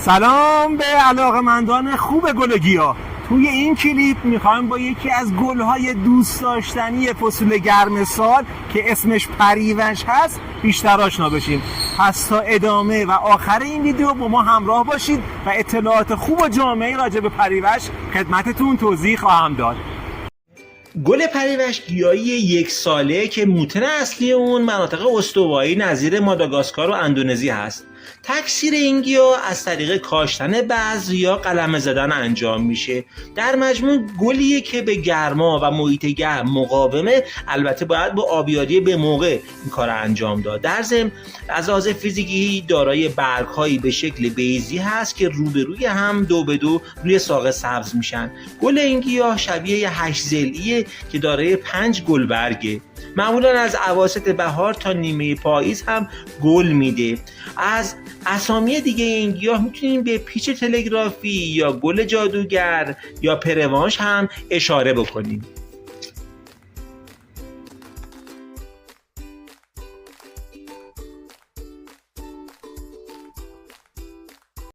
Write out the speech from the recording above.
سلام به علاقه‌مندان خوب گل گیاه. توی این کلیپ میخوایم با یکی از گل‌های دوست داشتنی فصول گرم سال که اسمش پریوش هست بیشتر آشنا بشیم. پس تا ادامه و آخر این ویدیو با ما همراه باشید و اطلاعات خوب و جامعی راجع به پریوش خدمتتون توضیح خواهم داد. گل پریوش گیاهی 1 ساله که موتن اصلی اون مناطق استوایی نظیر ماداگاسکار و اندونزی هست. تکثیر این گیاه از طریق کاشتن بذر یا قلمه زدن انجام میشه. در مجموع گلیه که به گرما و محیط گرم مقاومه، البته باید با آبیاری به موقع این کار انجام داد. در ضمن از لحاظ فیزیکی دارای برگ‌هایی به شکل بیضی هست که روبروی هم دو به دو روی ساق سبز میشن. گل این گیاه شبیه 8 ضلعیه که دارای 5 گلبرگه. معمولا از اواسط بهار تا نیمه پاییز هم گل میده. از اسامی دیگه این گیاه میتونیم به پیچ تلگرافی یا گل جادوگر یا پروانش هم اشاره بکنیم.